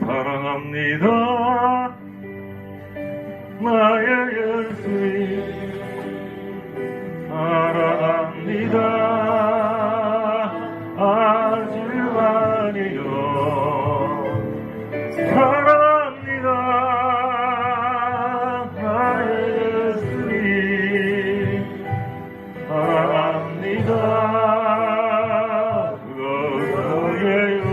사랑합니다. 나의 예수님 사랑합니다. 아주 많이요 사랑합니다. 나의 예수님 사랑합니다. 그거예요.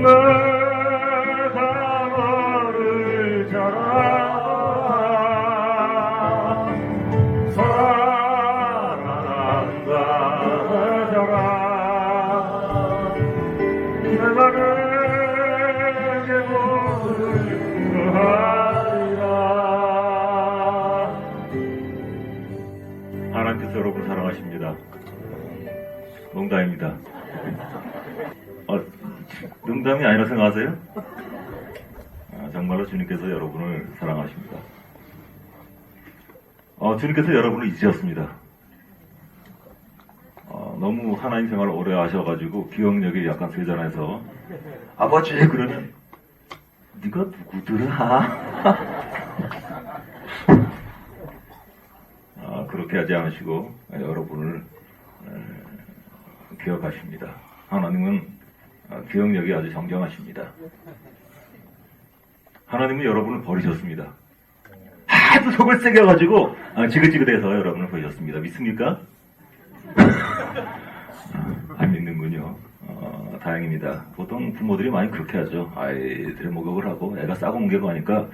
내가 너를 사랑한다 하더라. 내가 내게 모두 하리라. 하나님께서 여러분을 사랑하십니다. 농담입니다. 농담이 아니라 생각하세요? 정말로 주님께서 여러분을 사랑하십니다. 주님께서 여러분을 잊으셨습니다. 너무 하나님 생활을 오래 하셔가지고 기억력이 약간 쇠잔해서 아버지 그러면 네가 누구더라? 그렇게 하지 않으시고 여러분을 기억하십니다. 하나님은 기억력이 아주 정정하십니다. 하나님은 여러분을 버리셨습니다. 아주 속을 새겨가지고 지긋지긋해서 여러분을 버리셨습니다. 믿습니까? 안 믿는군요. 다행입니다. 보통 부모들이 많이 그렇게 하죠. 아이들의 목욕을 하고 애가 싸고 옮겨고 하니까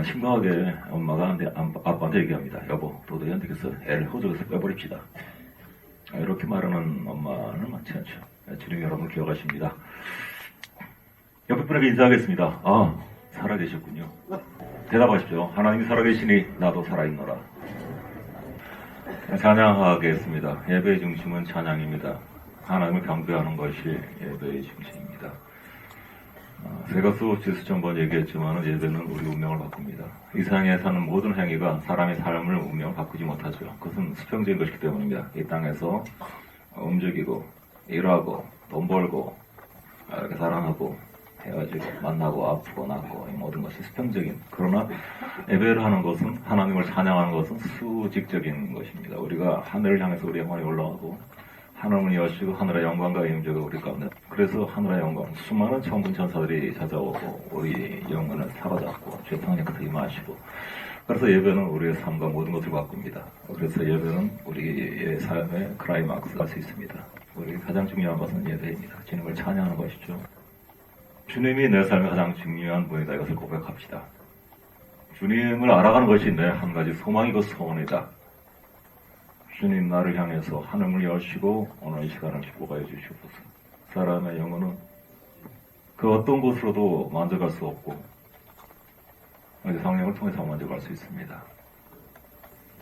심각하게 엄마가 아빠한테 얘기합니다. 여보, 도저히 안 되겠어. 애를 호적에서 빼버립시다. 이렇게 말하는 엄마는 많지 않죠. 주님 여러분을 기억하십니다. 옆에 분에게 인사하겠습니다. 살아계셨군요. 대답하십시오. 하나님이 살아계시니 나도 살아있노라. 찬양하겠습니다. 예배의 중심은 찬양입니다. 하나님을 경배하는 것이 예배의 중심입니다. 제가 수없이 번 얘기했지만 예배는 우리 운명을 바꿉니다. 이 세상에 사는 모든 행위가 사람의 삶을 운명을 바꾸지 못하죠. 그것은 수평적인 것이기 때문입니다. 이 땅에서 움직이고 일하고 돈 벌고 이렇게 사랑하고 헤어지고 만나고 아프고 낫고 이 모든 것이 수평적인, 그러나 예배를 하는 것은, 하나님을 찬양하는 것은 수직적인 것입니다. 우리가 하늘을 향해서 우리 영혼이 올라가고 하늘을 여시고 하늘의 영광과 임재가 우리 가운데, 그래서 하늘의 영광, 수많은 천군 천사들이 찾아오고 우리 영혼을 사로잡고 죄성의 끝에 임하시고, 그래서 예배는 우리의 삶과 모든 것을 바꿉니다. 그래서 예배는 우리의 삶의 클라이막스가 할 수 있습니다. 우리 가장 중요한 것은 예배입니다. 주님을 찬양하는 것이죠. 주님이 내 삶의 가장 중요한 분이다. 이것을 고백합시다. 주님을 알아가는 것이 내 한 가지 소망이고 소원이다. 주님 나를 향해서 하늘을 여시고 오늘 이 시간을 축복하여 주시옵소서. 사람의 영혼은 그 어떤 곳으로도 만족할 수 없고 성령을 통해서 만족할 수 있습니다.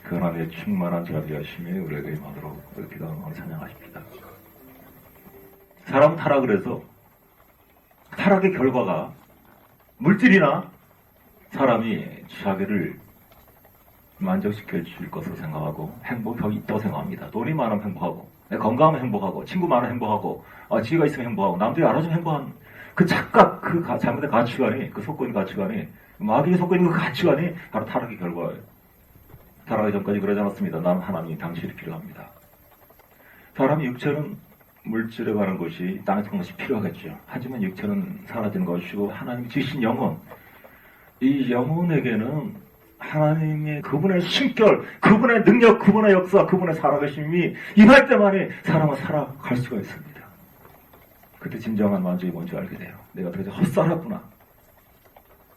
그 하나님의 충만한 자비하심이 우리에게 임하도록 기도하며 찬양하십니다. 사람 타락을 해서 타락의 결과가 물질이나 사람이 자기를 만족시켜 줄 것을 생각하고 행복이 있다고 생각합니다. 돈이 많으면 행복하고, 건강하면 행복하고, 친구 많으면 행복하고, 지혜가 있으면 행복하고, 남들이 알아주면 행복한 그 착각, 그 잘못된 가치관이, 그 속고 있는 가치관이, 마귀에 속고 있는 그 가치관이 바로 타락의 결과예요. 타락하기 전까지 그러지 않았습니다. 나는 하나님이 당신이 필요합니다. 사람의 육체는 물질에 관한 것이 땅에 사는 것이 필요하겠죠. 하지만 육체는 사라지는 것이고 하나님이 주신 영혼, 이 영혼에게는 하나님의 그분의 신결, 그분의 능력, 그분의 역사, 그분의 살아계심이 임할 때만이 사람은 살아갈 수가 있습니다. 그때 진정한 만족이 뭔지 알게 돼요. 내가 도대체 헛살았구나.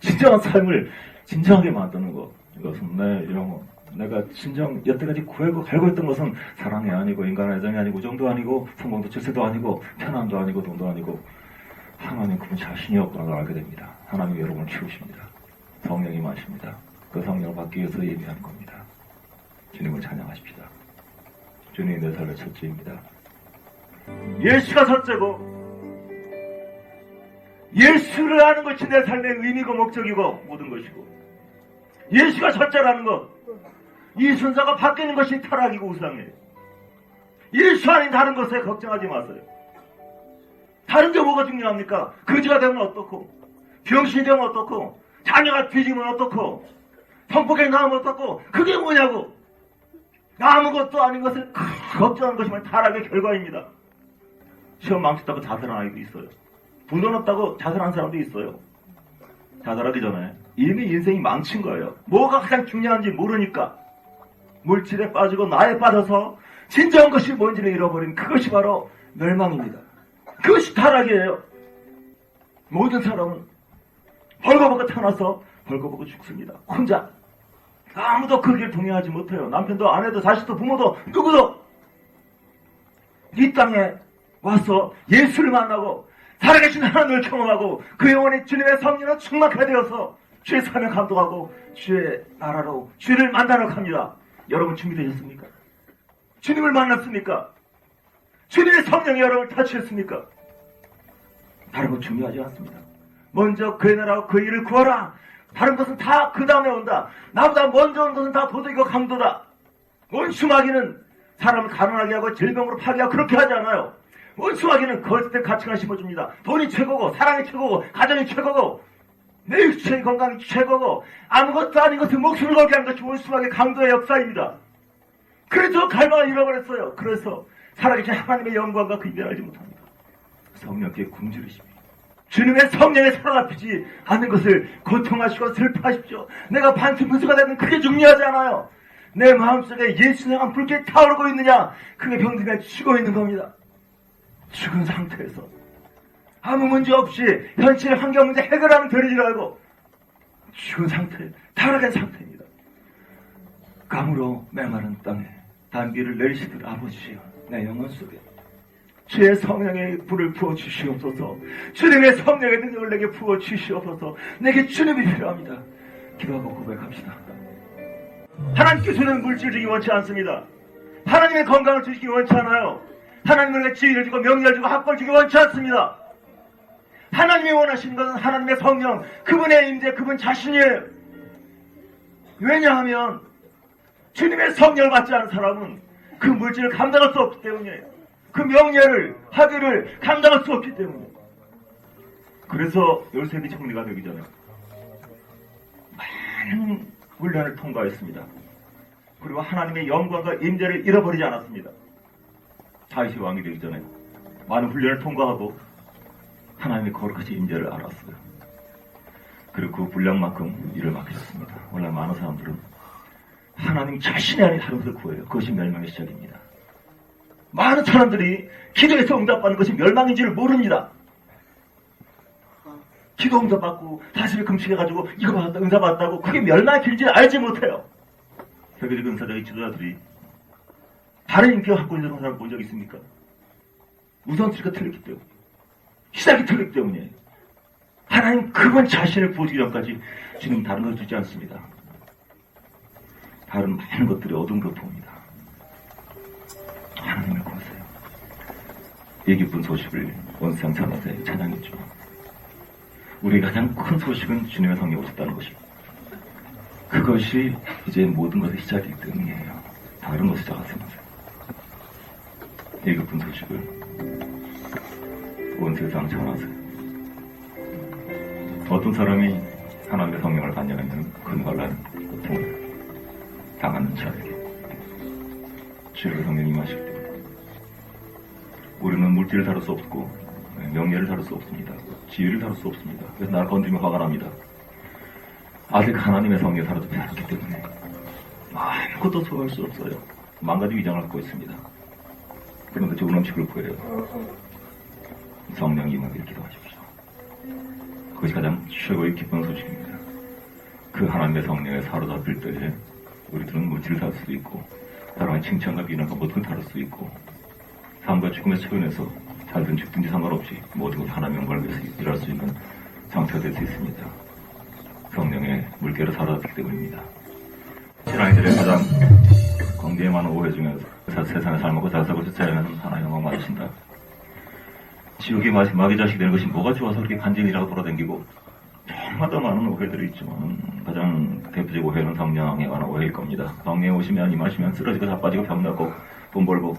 진정한 삶을 진정하게 만드는 것, 이것은 내 영혼, 내가 진정 여태까지 구하고 갈고 있던 것은 사랑이 아니고 인간의 애정이 아니고 우정도 아니고 성공도 질서도 아니고 편안도 아니고 돈도 아니고 하나님 그분 자신이었구나 를 알게 됩니다. 하나님 여러분을 키우십니다. 성령이 마십니다. 그 성령을 받기 위해서 예배하는 겁니다. 주님을 찬양하십시다. 주님이 내 삶의 첫째입니다. 예수가 첫째고 예수를 아는 것이 내 삶의 의미고 목적이고 모든 것이고 예수가 첫째라는 것, 이 순서가 바뀌는 것이 타락이고 우상이에요. 예수 아닌 다른 것에 걱정하지 마세요. 다른 게 뭐가 중요합니까? 거지가 되면 어떻고, 병신이 되면 어떻고, 자녀가 뒤지면 어떻고, 성폭행 나오면 어떻고, 그게 뭐냐고. 아무것도 아닌 것을 걱정하는 것이면 타락의 결과입니다. 시험 망쳤다고 자살한 아이도 있어요. 돈 없다고 자살한 사람도 있어요. 자살하기 전에 이미 인생이 망친 거예요. 뭐가 가장 중요한지 모르니까 물질에 빠지고 나에 빠져서 진정한 것이 뭔지를 잃어버린 그것이 바로 멸망입니다. 그것이 타락이에요. 모든 사람은 벌거벗고 태어나서 벌거벗고 죽습니다. 혼자. 아무도 그 길 동의하지 못해요. 남편도 아내도 자식도 부모도 누구도. 이 땅에 와서 예수를 만나고 살아계신 하나님을 경험하고 그 영혼이 주님의 성령으로 충만하게 되어서 주의 삶을 감독하고 주의 나라로 주를 만나러 갑니다. 여러분 준비되셨습니까? 주님을 만났습니까? 주님의 성령이 여러분을 타치했습니까? 다른 건 중요하지 않습니다. 먼저 그의 나라와 그 일을 구하라. 다른 것은 다 그 다음에 온다. 나보다 먼저 온 것은 다 도덕이고 강도다. 원수마귀는 사람을 가난하게 하고 질병으로 파괴하고 그렇게 하지 않아요. 원수마귀는 거짓된 가치관을 심어줍니다. 돈이 최고고 사랑이 최고고 가정이 최고고 내 육체의 건강이 최고고 아무것도 아닌 것을 목숨을 걸게 하는 것이 원수마귀의 강도의 역사입니다. 그래서 갈망을 잃어버렸어요. 그래서 살아계신 하나님의 영광과 그 이면을 알지 못합니다. 성령께 굶주리십니다. 주님의 성령에 사로잡히지 않는 것을 고통하시고 슬퍼하십시오. 내가 반쯤 무수가 되든 그게 중요하지 않아요. 내 마음속에 예수의 한 불길이 타오르고 있느냐, 그게 병들면 죽어 있는 겁니다. 죽은 상태에서 아무 문제 없이 현실의 환경 문제 해결하는 되는 줄 알고 죽은 상태, 타락한 상태입니다. 감으로 메마른 땅에 단비를 내리시듯 아버지여 내 영혼 속에 주의 성령의 불을 부어주시옵소서. 주님의 성령의 능력을 내게 부어주시옵소서. 내게 주님이 필요합니다. 기도하고 고백합시다. 하나님께서는 물질 주기 원치 않습니다. 하나님의 건강을 주시기 원치 않아요. 하나님의 지위를 주고 명예를 주고 학벌을 주기 원치 않습니다. 하나님이 원하시는 것은 하나님의 성령, 그분의 임재, 그분 자신이에요. 왜냐하면 주님의 성령을 받지 않은 사람은 그 물질을 감당할 수 없기 때문이에요. 그 명예를, 학위를 감당할 수 없기 때문이에요. 그래서 열세기 정리가 되기 전에 많은 훈련을 통과했습니다. 그리고 하나님의 영광과 임재를 잃어버리지 않았습니다. 다윗이 왕이 되기 전에 많은 훈련을 통과하고 하나님의 거룩하신 임재를 알았어요. 그리고 그 분량만큼 일을 맡기셨습니다. 원래 많은 사람들은 하나님 자신이 아닌 다른 것을 구해요. 그것이 멸망의 시작입니다. 많은 사람들이 기도에서 응답받는 것이 멸망인지를 모릅니다. 기도 응답받고 다시를 금식해가지고 이거 받았다 응답받았다고 그게 멸망의 길인지 알지 못해요. 세계적 은사적인 지도자들이 다른 인격을 갖고 있는 사람 본 적 있습니까? 우선순위가 틀렸기 때문에, 시작이 틀렸기 때문에 하나님 그분 자신을 부어주기 전까지 주님 다른 것을 주지 않습니다. 다른 많은 것들이 어두운 교통입니다. 하나님을 구하세요. 이 기쁜 소식을 온 세상 사람한테 찬양했죠. 우리의 가장 큰 소식은 주님의 성령이 오셨다는 것이고, 그것이 이제 모든 것의 시작이기 때문이에요. 다른 것을 시작하지 마세요. 이 기쁜 소식을 온 세상 전하세요. 어떤 사람이 하나님의 성령을 반영하면 근관란 고통을 당하는 자에게 주의 성령이 임하시기 때문에 우리는 물질을 다룰 수 없고 명예를 다룰 수 없습니다. 지위를 다룰 수 없습니다. 그래서 나를 건드리면 화가 납니다. 아직 하나님의 성령이 사라지지 않았기 때문에 아무것도 소화할 수 없어요. 망가지 위장을 갖고 있습니다. 그런데 좋은 음식을 구해요. 성령이 임하기를 기도하십시오. 그것이 가장 최고의 기쁜 소식입니다. 그 하나님의 성령에 사로잡힐 때에 우리들은 물질을 다룰 수도 있고 사랑의 칭찬과 비난과 모든 걸 다룰 수 있고 삶과 죽음의 최근에서 살든 죽든지 상관없이 모든 것 하나님의 영광을 위해서 일할 수 있는 상태가 될 수 있습니다. 성령의 물결을 사로잡기 때문입니다. 신앙인들의 가장 광대에 많은 오해 중에서 세상에 살먹고 잘 살고 자연은 하나님 영광 받으신다. 지옥의 마귀 자식이 되는 것이 뭐가 좋아서 그렇게 간증이라고 돌아다니고 해마다 많은 오해들이 있지만 가장 대표적 오해는 성령에 관한 오해일 겁니다. 성령에 오시면 임하시면 쓰러지고 자빠지고 병나고 돈 벌고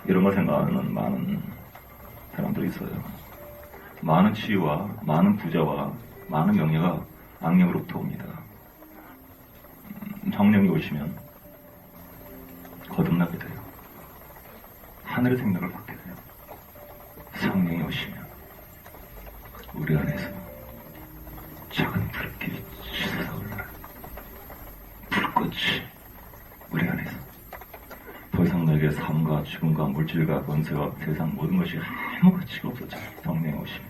이런 걸 생각하는 많은 사람들이 있어요. 많은 치유와 많은 부자와 많은 명예가 악령으로부터 옵니다. 성령이 오시면 거듭나게 돼요. 하늘의 생명을 받게 돼요. 성령이 오시면 우리 안에서 작은 불길이 솟아올라요. 불꽃이 우리 안에서 더 이상 내게 삶과 죽음과 물질과 권세와 세상 모든 것이 아무 가치가 없어져요. 성령이 오시면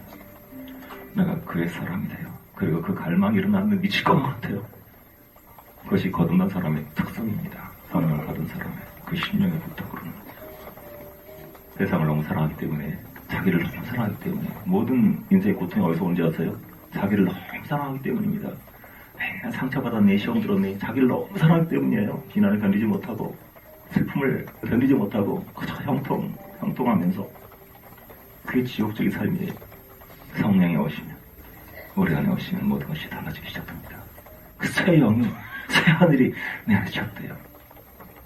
내가 그의 사람이 돼요. 그리고 그 갈망이 일어나면 미칠 것만 같아요. 그것이 거듭난 사람의 특성입니다. 성령을 받은 사람의 그 심령의 부탁으로는 세상을 너무 사랑하기 때문에, 자기를 너무 사랑하기 때문에, 모든 인생의 고통이 어디서 온지 아세요? 자기를 너무 사랑하기 때문입니다. 맨날 상처받았네, 시험 들었네, 자기를 너무 사랑하기 때문이에요. 비난을 견디지 못하고 슬픔을 견디지 못하고 그저 형통하면서 그게 지옥적인 삶이에요. 성령이 오시면, 우리 안에 오시면 모든 것이 달라지기 시작합니다. 그 새 영이, 새 하늘이 내 안에 시작돼요.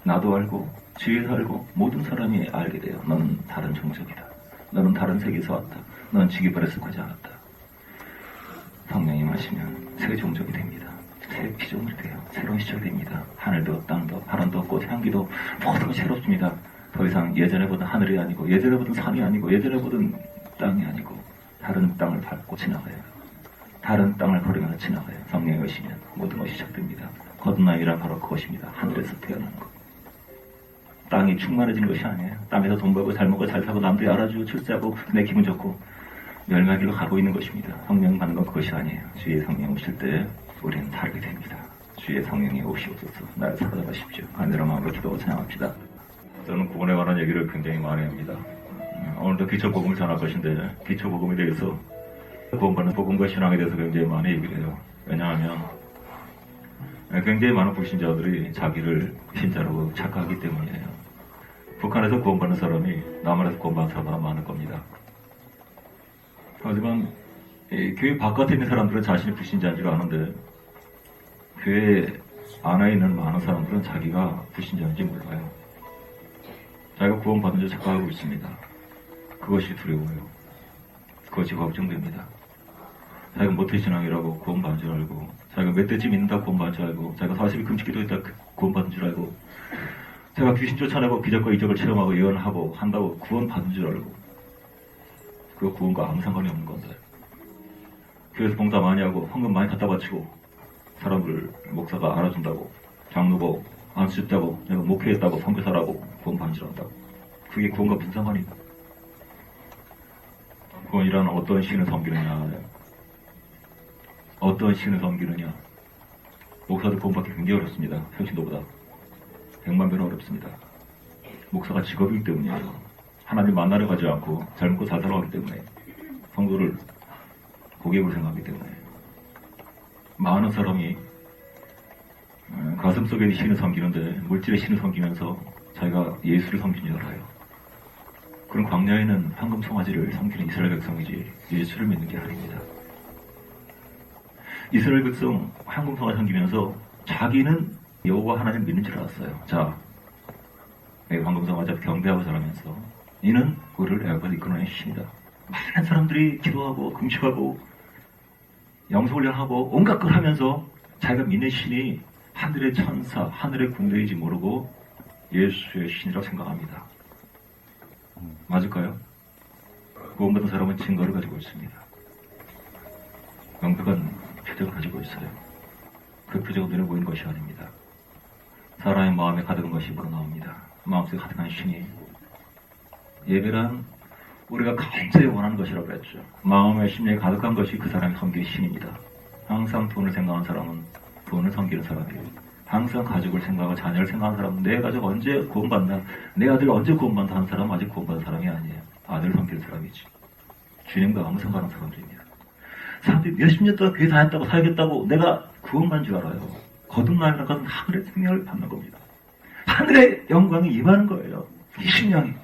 나도 알고 주위에서 알고 모든 사람이 알게 돼요. 너는 다른 종족이다. 너는 다른 세계에서 왔다. 너는 지기버려서 가지 않았다. 성령이 마시면 새 종족이 됩니다. 새 피조물이 돼요. 새로운 시절이 됩니다. 하늘도 땅도 바람도 없고 향기도 모든 것이 새롭습니다. 더 이상 예전에 보던 하늘이 아니고, 예전에 보던 산이 아니고, 예전에 보던 땅이 아니고, 다른 땅을 밟고 지나가요. 다른 땅을 걸으며 지나가요. 성령이 오시면 모든 것이 시작됩니다. 거듭남이란 바로 그것입니다. 하늘에서 태어나는 것. 땅이 충만해지는 것이 아니에요. 땅에서 돈 벌고 잘 먹고 잘 사고 남들이 알아주고 출세하고 내 기분 좋고 멸망의 길로 가고 있는 것입니다. 성령 받는 건 그것이 아니에요. 주의 성령 오실 때 우리는 다르게 됩니다. 주의 성령이 오시옵소서. 나를 사랑하십시오. 간절한 마음으로 기도하고 찬양합시다. 저는 구원에 관한 얘기를 굉장히 많이 합니다. 오늘도 기초복음을 전할 것인데, 기초복음에 대해서, 구원받는 복음과 신앙에 대해서 굉장히 많이 얘기를 해요. 왜냐하면 굉장히 많은 불신자들이 자기를 신자라고 착각하기 때문이에요. 북한에서 구원받는 사람이 남한에서 구원받는 사람보다 많을 겁니다. 하지만 교회 바깥에 있는 사람들은 자신이 불신자인 줄 아는데, 교회 안에 있는 많은 사람들은 자기가 불신자인지 몰라요. 자기가 구원받은 줄 착각하고 있습니다. 그것이 두려워요. 그것이 걱정됩니다. 자기가 모태신앙이라고 구원받은 줄 알고, 자기가 몇 대쯤 믿는다 구원받은 줄 알고, 자기가 40일 금식기도 했다 구원받은 줄 알고, 제가 귀신 쫓아내고 기적과 이적을 체험하고 예언하고 한다고 구원받은 줄 알고, 그 구원과 아무 상관이 없는 건데, 교회에서 봉사 많이 하고 헌금 많이 갖다 바치고 사람들 목사가 알아준다고, 장로고 안수했다고, 내가 목회했다고, 선교사라고 구원받은 줄 안다고, 그게 구원과 무슨 상관이냐? 구원이라는 어떤 신을 섬기느냐, 어떤 신을 섬기느냐. 목사들 구원받기 굉장히 어렵습니다. 평신도보다 100만 배는 어렵습니다. 목사가 직업이기 때문이에요. 하나님 만나러 가지 않고 잘 먹고 잘 살아가기 때문에, 성도를 고객으로 생각하기 때문에 많은 사람이 가슴속에 신을 섬기는데 물질의 신을 섬기면서 자기가 예수를 섬기는 줄 알아요. 그런 광야에는 황금 송아지를 섬기는 이스라엘 백성이지 예수를 믿는 게 아닙니다. 이스라엘 백성 황금 송아지 섬기면서 자기는 여호와 하나님 믿는 줄 알았어요. 자, 황금 송아지 앞에 경배하고 살아면서 이는 우리를 애굽에서 이끌어낸 신이다. 많은 사람들이 기도하고 금식하고 영성훈련하고 온갖 걸 하면서 자기가 믿는 신이 하늘의 천사, 하늘의 군대인지 모르고 예수의 신이라고 생각합니다. 맞을까요? 구원받은 사람은 증거를 가지고 있습니다. 명백한 표적을 가지고 있어요. 그 표적은 눈에 보이는 것이 아닙니다. 사람의 마음에 가득한 것이 우러나옵니다. 마음속에 가득한 신이, 예배란 우리가 간절히 원하는 것이라고 그랬죠. 마음의 심령에 가득한 것이 그 사람이 섬기는 신입니다. 항상 돈을 생각하는 사람은 돈을 섬기는 사람이에요. 항상 가족을 생각하고 자녀를 생각하는 사람은 내 가족 언제 구원받나, 내 아들 언제 구원받나 하는 사람은 아직 구원받은 사람이 아니에요. 아들을 섬기는 사람이지. 주님과 아무 상관없는 사람들입니다. 사람들이 몇십 년 동안 교회 다녔다고 살겠다고 내가 구원받은 줄 알아요. 거듭남이라는 것은 하늘의 생명을 받는 겁니다. 하늘의 영광이 임하는 거예요. 이 심령이.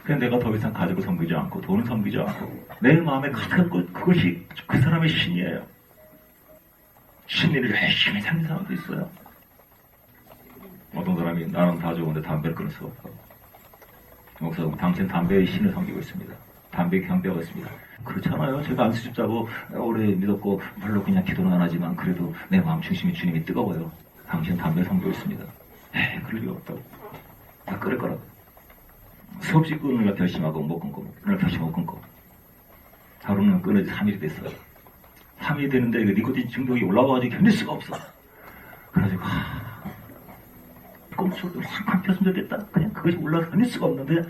그냥 내가 더 이상 가족을 섬기지 않고 돈을 섬기지 않고 내 마음에 가득한 것, 그것이 그 사람의 신이에요. 신리를 열심히 사는 사람도 있어요. 어떤 사람이 나는 다 좋은데 담배를 끊을 수가 없다고. 목사님, 당신 담배의 신을 섬기고 있습니다. 담배에 경배하고 있습니다. 그렇잖아요. 제가 안수집자고 오래 믿었고 물론 그냥 기도는 안 하지만 그래도 내 마음 중심이 주님이 뜨거워요. 당신 담배 섬기고 있습니다. 그럴 리가 없다고. 다 끊을 거라고. 수없이 끊으려 결심하고 못 끊고 끊으려 결심하고 끊고 하루는 끊어지 3일이 됐어요. 3일이 되는데 그 니코틴 중독이 올라와가지고 견딜 수가 없어. 그래가지고 꼼짝도 확 폈으면 좋겠다. 그냥 그것이 올라와서 견딜 수가 없는데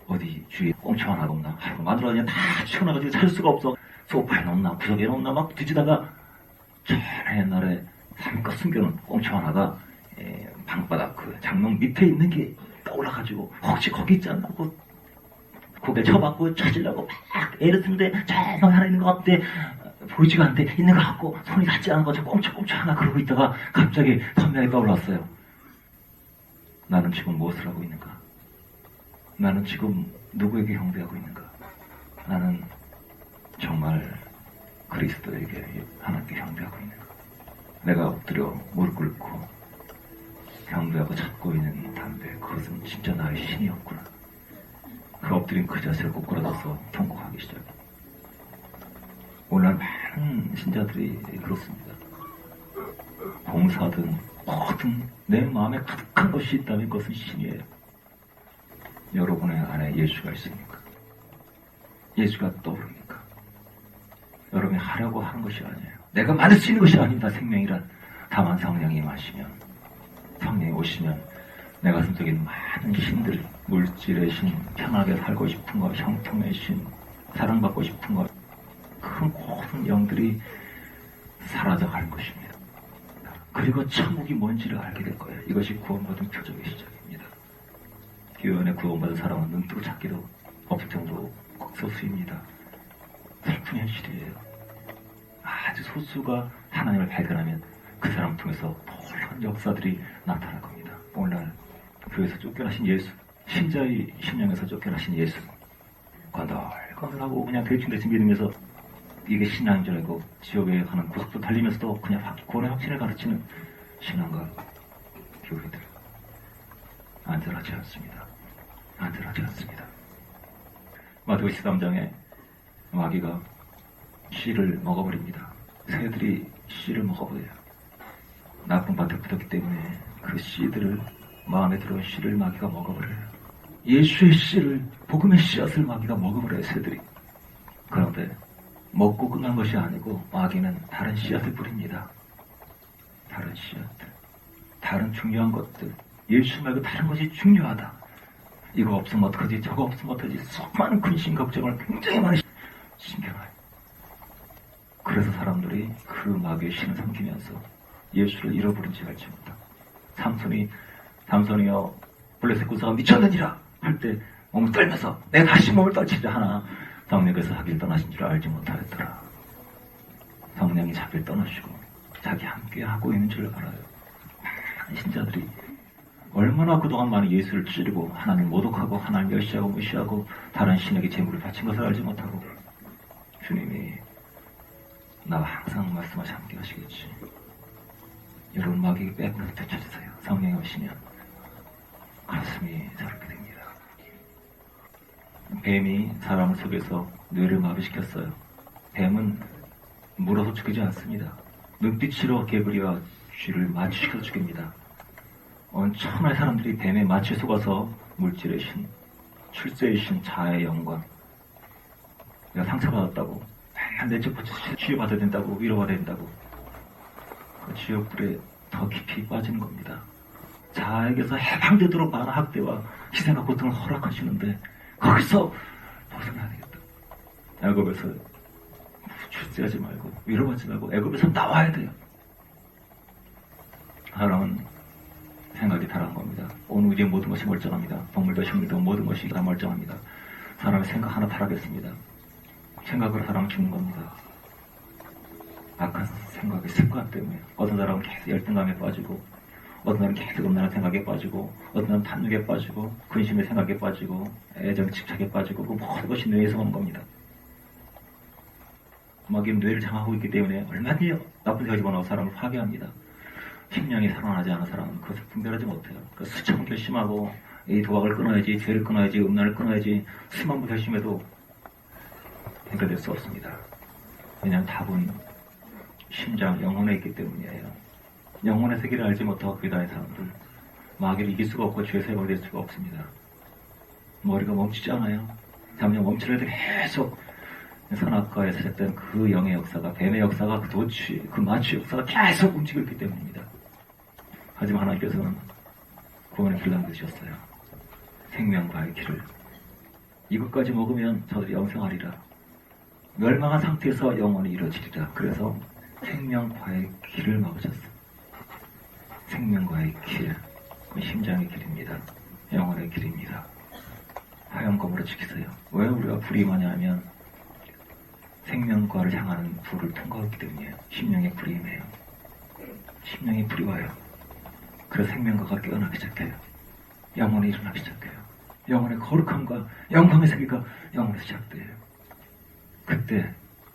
어디 주위에 꽁초 하나가 없나? 마누라 그냥 다 치워놔가지고 찾을 수가 없어. 소파에 놓나 구석에 놓나 막 뒤지다가 전에 옛날에 삼껏 숨겨놓은 꽁초 하나가 방바닥 그 장롱 밑에 있는 게 떠올라가지고 혹시 거기 있지 않나 고 고개를 쳐봤고 찾으려고 막 애를 쓰는데 저기 하나 있는 것 같대. 보이지가 않는데 있는 것 같고 손이 닿지 않은 거죠. 꽁초 하나 그러고 있다가 갑자기 선명히 떠올랐어요. 나는 지금 무엇을 하고 있는가? 나는 지금 누구에게 경배하고 있는가? 나는 정말 그리스도에게 하나님께 경배하고 있는가? 내가 엎드려 무릎 꿇고 경배하고 찾고 있는 담배, 그것은 진짜 나의 신이었구나. 그 엎드린 그 자세를 꼬꾸라져서 통곡하기 시작해. 오늘날 많은 신자들이 그렇습니다. 봉사든 뭐든 내 마음에 가득한 것이 있다면 그것은 신이에요. 여러분의 안에 예수가 있으니까. 예수가 떠오르니까. 여러분이 하려고 하는 것이 아니에요. 내가 만들 수 있는 것이 아닙니다. 생명이란. 다만 성령이 마시면, 성령이 오시면 내 가슴 속에 있는 많은 신들, 물질의 신, 편하게 살고 싶은 것, 형통의 신, 사랑받고 싶은 것, 그 모든 영들이 사라져가는 것입니다. 그리고 천국이 뭔지를 알게 될 거예요. 이것이 구원받은 표적의 시작입니다. 교회 안에 구원받은 사람은 눈뜨고 찾기도 없을 정도로 극소수입니다. 슬픈 현실이에요. 아주 소수가 하나님을 발견하면 그 사람 통해서 놀라운 역사들이 나타날 겁니다. 오늘날 교회에서 쫓겨나신 예수, 신자의 심령에서 쫓겨나신 예수, 건들건들하고 그냥 대충 믿으면서 이게 신앙인 줄 알고 지옥에 가는 구석도 달리면서도 그냥 구원의 확신을 가르치는 신앙과 교회들 안전하지 않습니다. 안전하지 않습니다. 마태복음 13장에 마귀가 씨를 먹어버립니다. 새들이 씨를 먹어버려요. 나쁜 밭에 붙었기 때문에 그 씨들을, 마음에 들어온 씨를 마귀가 먹어버려요. 예수의 씨를, 복음의 씨앗을 마귀가 먹어버려요, 새들이. 그런데 먹고 끝난 것이 아니고 마귀는 다른 씨앗을 뿌립니다. 다른 씨앗들, 다른 중요한 것들, 예수 말고 다른 것이 중요하다. 이거 없으면 어떡하지, 저거 없으면 어떡하지, 수많은 근심 걱정을 굉장히 많이 신경을. 그래서 사람들이 그 마귀의 신을 섬기면서 예수를 잃어버린지 알지 못하고, 삼손이여 블레셋 군사가 미쳤느니라 할 때 몸을 떨면서 내가 다시 몸을 떨치자 하나 성령께서 자기를 떠나신 줄 알지 못하였더라. 성령이 자기를 떠나시고 자기 함께 하고 있는 줄 알아요. 많은 신자들이 얼마나 그동안 많은 예수를 찌르고 하나님 모독하고 하나님 멸시하고 무시하고 다른 신에게 재물을 바친 것을 알지 못하고, 주님이 나와 항상 말씀하시 함께 하시겠지. 여러분 마귀에게 빼고 되찾으세요. 성령이 오시면 가슴이 저렇게 됩니다. 뱀이 사람을 속여서 뇌를 마비시켰어요. 뱀은 물어서 죽이지 않습니다. 눈빛으로 개구리와 쥐를 마취시켜 죽입니다. 천하의 사람들이 뱀에 마취 속아서 물질의 신, 출세의 신, 자아의 영광, 내가 상처받았다고, 내 척붙이 치유받아야 된다고, 위로받아야 된다고, 그 지옥불에 더 깊이 빠지는 겁니다. 자아에게서 해방되도록 많은 학대와 희생과 고통을 허락하시는데 거기서 벗어나야 되겠다. 애굽에서 출세하지 말고 위로받지 말고 애굽에서 나와야 돼요. 사람은 생각이 다른 겁니다. 온 우주의 모든 것이 멀쩡합니다. 동물도 식물도 모든 것이 다 멀쩡합니다. 사람의 생각 하나 타락했습니다. 생각으로 사람은 죽는 겁니다. 악한 생각의 습관 때문에 어떤 사람은 계속 열등감에 빠지고, 어떤 사람은 계속 음란한 생각에 빠지고, 어떤 사람은 탐욕에 빠지고, 근심의 생각에 빠지고, 애정 집착에 빠지고, 그 모든 것이 뇌에서 오는 겁니다. 마귀는 뇌를 장악하고 있기 때문에 얼마든지 나쁜 생각이 집어넣어 사람을 파괴합니다. 심령이 살아나지 않은 사람은 그것을 분별하지 못해요. 그러니까 수천 결심하고 이 도박을 끊어야지, 죄를 끊어야지, 음란을 끊어야지 수만 번 결심해도 해결될 수 없습니다. 왜냐하면 답은 심장, 영혼에 있기 때문이에요. 영혼의 세계를 알지 못하고 그 다의 사람들, 마귀를 이길 수가 없고 죄에 세워될 수가 없습니다. 머리가 멈추지 않아요. 잠시 멈추려도 계속 선악과에 시작된 그 영의 역사가, 뱀의 역사가, 그 도취, 그 마취 역사가 계속 움직이고 있기 때문입니다. 하지만 하나님께서는 구원의 길을 남겨주셨어요. 생명과의 길을. 이것까지 먹으면 저들이 영생하리라. 멸망한 상태에서 영원히 이루어지리라. 그래서 생명과의 길을 막으셨어요. 생명과의 길, 그 심장의 길입니다. 영혼의 길입니다. 하얀 검으로 지키세요. 왜 우리가 불이 많냐면 생명과를 향하는 불을 통과했기 때문이에요. 심령의 불이 임해요. 심령의 불이 와요. 그래서 생명과가 깨어나기 시작해요. 영혼이 일어나기 시작해요. 영혼의 거룩함과 영광의 세계가 영혼에서 시작돼요. 그때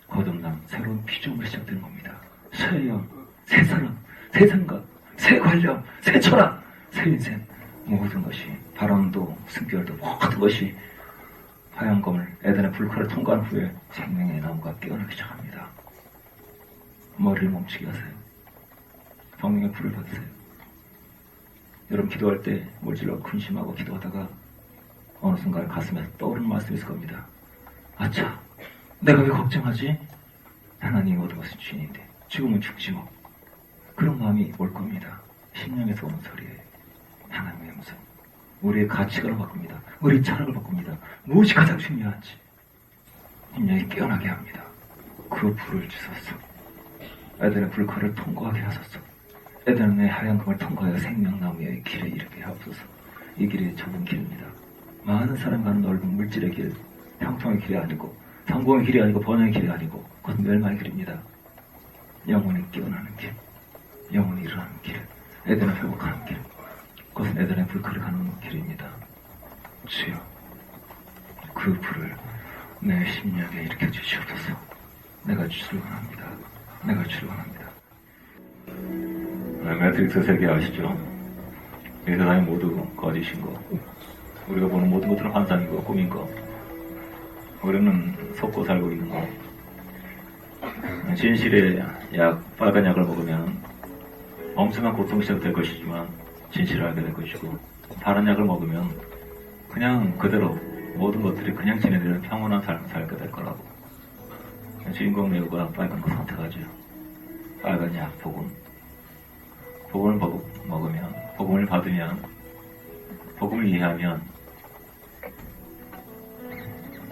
거듭남, 새로운 피조물이 시작되는 겁니다. 새 영, 새 사람, 새 생각, 새 관념, 새 철학, 새 인생, 모든 것이, 바람도 승별도 모든 것이 하얀 검을 에덴의 불칼을 통과한 후에 생명의 나무가 깨어나기 시작합니다. 머리를 멈추게 하세요. 성령의 불을 받으세요. 여러분 기도할 때 물질로 근심하고 기도하다가 어느 순간 가슴에 떠오르는 말씀이 있을 겁니다. 아차, 내가 왜 걱정하지? 하나님이 모든 것은 주인인데 죽으면 죽지 뭐. 그런 마음이 올 겁니다. 심령에서 오는 소리예요. 하나님의 음성. 우리의 가치관을 바꿉니다. 우리의 철학을 바꿉니다. 무엇이 가장 중요한지 심령이 깨어나게 합니다. 그 불을 주소서. 에덴의 불칼을 통과하게 하소서. 에덴의 하얀 금을 통과하여 생명나무의 길에 이르게 하옵소서. 이 길이 좁은 길입니다. 많은 사람 가는 넓은 물질의 길, 형통의 길이 아니고 성공의 길이 아니고 번영의 길이 아니고 그것은 멸망의 길입니다. 영혼이 깨어나는 길, 영혼이 일어나는 길, 에덴을 회복하는 길, 그것은 에덴의 불칼을 가는 길입니다. 주여, 그 불을 내 심령에 일으켜 주시옵소서. 내가 출근합니다. 내가 출근합니다. 매트릭스 세계 아시죠? 이 세상이 모두 거짓인 거, 우리가 보는 모든 것들은 환상이고 꿈인 거, 우리는 속고 살고 있는 거. 진실의 약, 빨간 약을 먹으면 엄청난 고통이 시작될 것이지만 진실을 알게 될 것이고, 다른 약을 먹으면 그냥 그대로 모든 것들이 그냥 지내는 평온한 삶을 살게 될 거라고. 주인공 배우가 빨간 거 선택하죠. 빨간 약, 복음. 복음을 먹으면, 복음을 받으면, 복음을 이해하면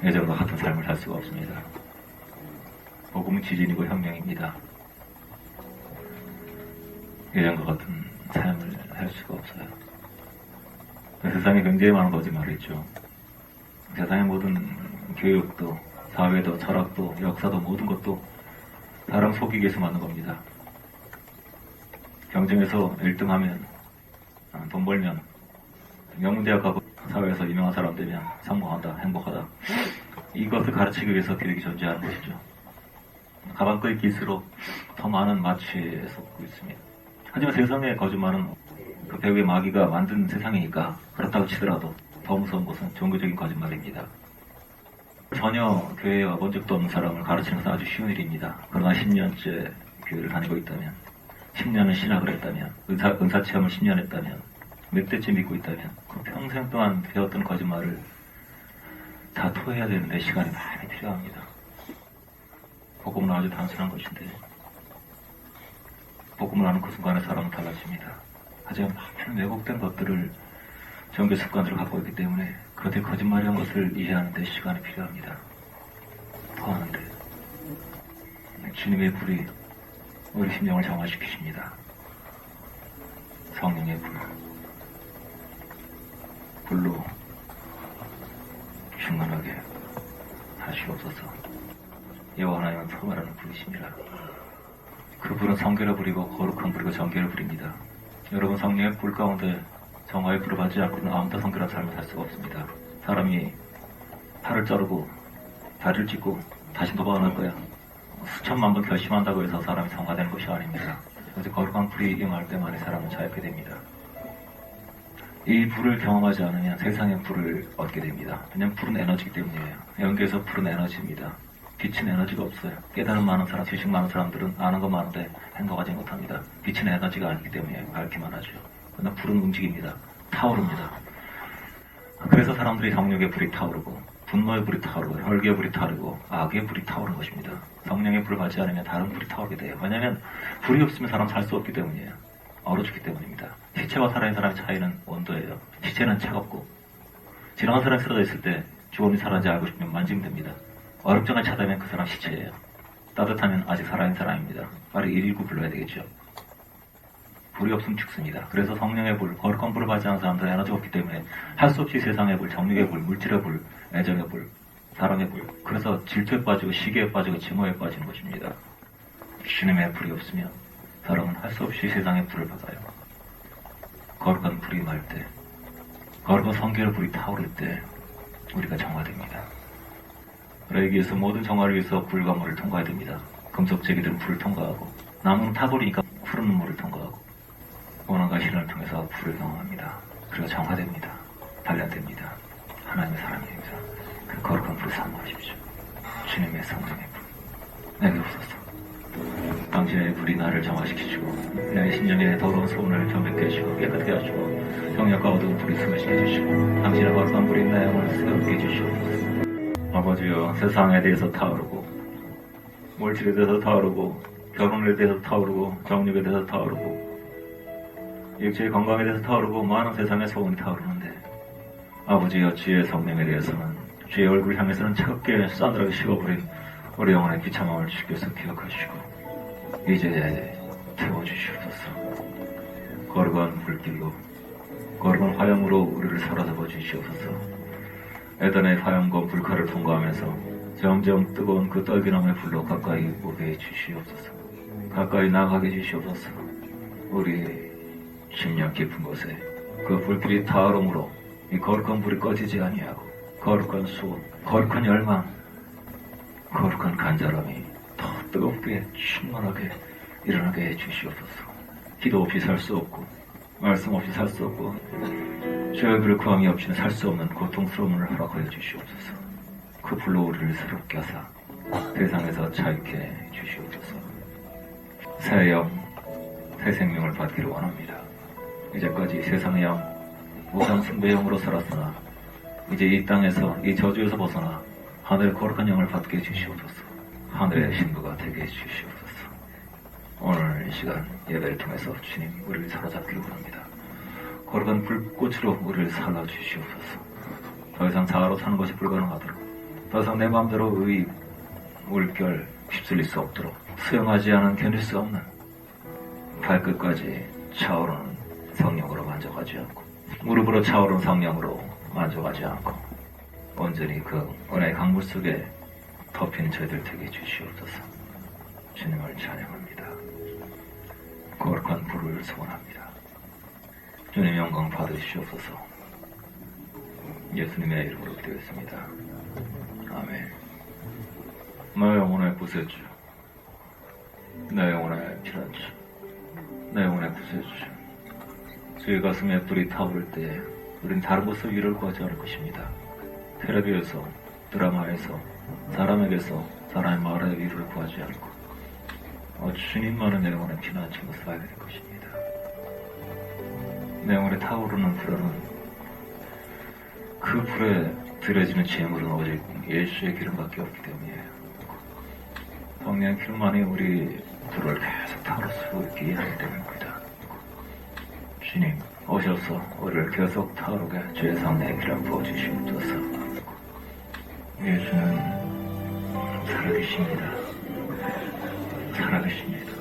예전과 같은 삶을 살 수가 없습니다. 복음은 지진이고 혁명입니다. 예전과 같은 삶을 할 수가 없어요. 세상에 굉장히 많은 거짓말이 있죠. 세상의 모든 교육도, 사회도, 철학도, 역사도 모든 것도 사람 속이기 위해서 만든 겁니다. 경쟁에서 1등하면, 돈 벌면, 명문대학 가고 사회에서 유명한 사람 되면 성공한다, 행복하다. 이것을 가르치기 위해서 교육이 존재하는 것이죠. 가방끈이 길수록 더 많은 마취에 속고 있습니다. 하지만 세상의 거짓말은 그 배우의 마귀가 만든 세상이니까 그렇다고 치더라도 더 무서운 것은 종교적인 거짓말입니다. 전혀 교회에 와본 적도 없는 사람을 가르치는 것은 아주 쉬운 일입니다. 그러나 10년째 교회를 다니고 있다면, 10년을 신학을 했다면, 은사 체험을 10년 했다면, 몇 대째 믿고 있다면 그 평생 동안 배웠던 거짓말을 다 토해야 되는데 시간이 많이 필요합니다. 복음은 아주 단순한 것인데 복음을 하는 그 순간에 사람은 달라집니다. 하지만 많은 왜곡된 것들을 종교 습관들을 갖고 있기 때문에 그들이 거짓말이란 것을 이해하는 데 시간이 필요합니다. 더 하는데 주님의 불이 우리 심령을 정화시키십니다. 성령의 불로 충만하게 하시옵소서. 여호와 하나님은 품으라는 불이십니다. 그 불은 성결의 불이고 거룩한 불이고 정결의 불입니다. 여러분, 성령의 불 가운데 정화의 불을 받지 않고는 아무도 성결한 삶을 살 수가 없습니다. 사람이 팔을 자르고 다리를 찢고 다시 도박을 할 거야. 수천만 번 결심한다고 해서 사람이 성화되는 것이 아닙니다. 그래서 거룩한 불이 임할 때만이 사람은 자유하게 됩니다. 이 불을 경험하지 않으면 세상의 불을 얻게 됩니다. 왜냐하면 불은 에너지이기 때문이에요. 연기에서 불은 에너지입니다. 빛은 에너지가 없어요. 깨달음 많은 사람, 지식 많은 사람들은 아는 거 많은데 행동하지 못합니다. 빛은 에너지가 아니기 때문에 밝기만 하죠. 그러나 불은 움직입니다. 타오릅니다. 그래서 사람들이 성령의 불이 타오르고 분노의 불이 타오르고 혈기의 불이 타오르고 악의 불이 타오르는 것입니다. 성령의 불을 받지 않으면 다른 불이 타오르게 돼요. 왜냐하면 불이 없으면 사람 살 수 없기 때문이에요. 얼어 죽기 때문입니다. 시체와 살아있는 사람의 차이는 온도예요. 시체는 차갑고 지나간 사람이 쓰러져 있을 때 죽음이 살았는지 알고 싶으면 만지면 됩니다. 얼음장을 차다면 그 사람 시체예요. 따뜻하면 아직 살아있는 사람입니다. 빨리 119 불러야 되겠죠. 불이 없으면 죽습니다. 그래서 성령의 불, 거룩한 불을 받지 않은 사람들은 에너지가 없기 때문에 할 수 없이 세상의 불, 정욕의 불, 물질의 불, 애정의 불, 사랑의 불, 그래서 질투에 빠지고 시기에 빠지고 증오에 빠지는 것입니다. 주님의 불이 없으면 사람은 할 수 없이 세상의 불을 받아요. 거룩한 불이 날 때, 거룩한 성결의 불이 타오를 때 우리가 정화됩니다. 그러기 위해서 모든 정화를 위해서 불과 물을 통과해야 됩니다. 금속 제기들은 불을 통과하고 나무는 타버리니까 푸른 물을 통과하고 원한과 신을 통해서 불을 경험합니다. 그리고 정화됩니다. 단련됩니다. 하나님의 사람이 됩니다. 그 거룩한 불을 사모하십시오. 주님의 성령의 불 내게 오소서. 당신의 불이 나를 정화시키시고 내 심령의 더러운 소원을 정맥게 해주시고 깨끗게 하시고 정력과 어두운 불이 수거시켜 주시고 당신의 거룩한 불이 내 영을 새롭게 해주시옵소서. 아버지여, 세상에 대해서 타오르고 물질에 대해서 타오르고 결혼에 대해서 타오르고 정력에 대해서 타오르고 육체의 건강에 대해서 타오르고 많은 세상의 소원이 타오르는데 아버지여, 주의 성령에 대해서는 주의 얼굴 향해서는 차갑게 싸늘하게 식어버린 우리 영혼의 비참함을 주께서 기억하시고 이제 태워주시옵소서. 거룩한 불길로 거룩한 화염으로 우리를 사로잡아 주시옵소서. 에덴의 화염과 불칼을 통과하면서 점점 뜨거운 그 떨기나무의 불로 가까이 오게 해 주시옵소서. 가까이 나가게 해 주시옵소서. 우리 심령 깊은 곳에 그 불길이 타오름으로 이 거룩한 불이 꺼지지 아니하고 거룩한 수원, 거룩한 열망, 거룩한 간절함이 더 뜨겁게 충만하게 일어나게 해 주시옵소서. 기도 없이 살 수 없고 말씀 없이 살 수 없고 주의 얼굴을 구함이 없이는 살 수 없는 고통스러움을 허락하여 주시옵소서. 그 불로 우리를 새롭게 하사 세상에서 자유케 해 주시옵소서. 새 영, 새 생명을 받기를 원합니다. 이제까지 세상의 영, 우상 숭배 영으로 살았으나 이제 이 땅에서 이 저주에서 벗어나 하늘의 거룩한 영을 받게 해 주시옵소서. 하늘의 신부가 되게 해 주시옵소서. 오늘 이 시간 예배를 통해서 주님 우리를 사로잡기를 원합니다. 거룩한 불꽃으로 우리를 살라주시옵소서. 더 이상 자아로 사는 것이 불가능하도록 더 이상 내 마음대로 의, 물결 휩쓸릴 수 없도록 수용하지 않은 견딜 수 없는 발끝까지 차오르는 성령으로 만족하지 않고 무릎으로 차오르는 성령으로 만족하지 않고 온전히 그 은혜의 강물 속에 덮이는 저희들 되게 해주시옵소서. 주님을 찬양합니다. 거룩한 불을 소원합니다. 주님 영광 받으시옵소서. 예수님의 이름으로 기도했습니다. 아멘. 내 영혼의 구세주, 내 영혼의 피난처, 내 영혼의 구세주. 주의 가슴에 불이 타오를 때 우린 다른 곳에서 위로를 구하지 않을 것입니다. 텔레비에서, 드라마에서, 사람에게서, 사람의 말에 위로를 구하지 않고 주님만은 내 영혼의 피난처로 쌓아야 될 것입니다. 내 영혼에 타오르는 불은 그 불에 들여지는 재물은 오직 예수의 기름밖에 없기 때문이에요. 성령의 기름만이 우리 불을 계속 타올 수 있게 하기 때문입니다. 주님 오셔서 우리를 계속 타오르게 주의 성령의 기름 부어주시옵소서. 예수는 살아계십니다. 살아계십니다.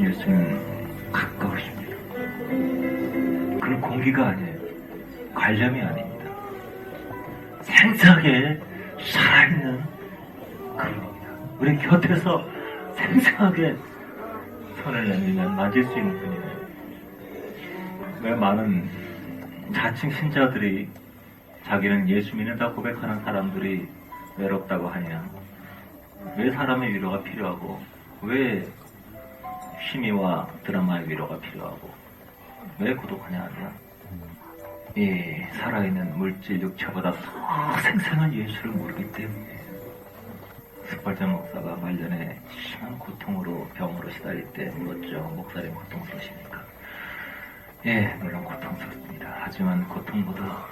예수는 가까우십니다. 그런 공기가 아니에요. 관념이 아닙니다. 생생하게 살아있는 그분입니다. 우리 곁에서 생생하게 손을 내밀면 만질 수 있는 분이에요. 왜 많은 자칭 신자들이 자기는 예수 믿는다 고백하는 사람들이 외롭다고 하냐. 왜 사람의 위로가 필요하고, 왜 취미와 드라마의 위로가 필요하고, 왜 고독하냐 하면, 이 살아있는 물질 육체보다 더 생생한 예수를 모르기 때문에. 스펄전 목사가 말년에 심한 고통으로 병으로 시달릴 때 물었죠. 목사님 고통스러우십니까? 예, 물론 고통스럽습니다. 하지만 고통보다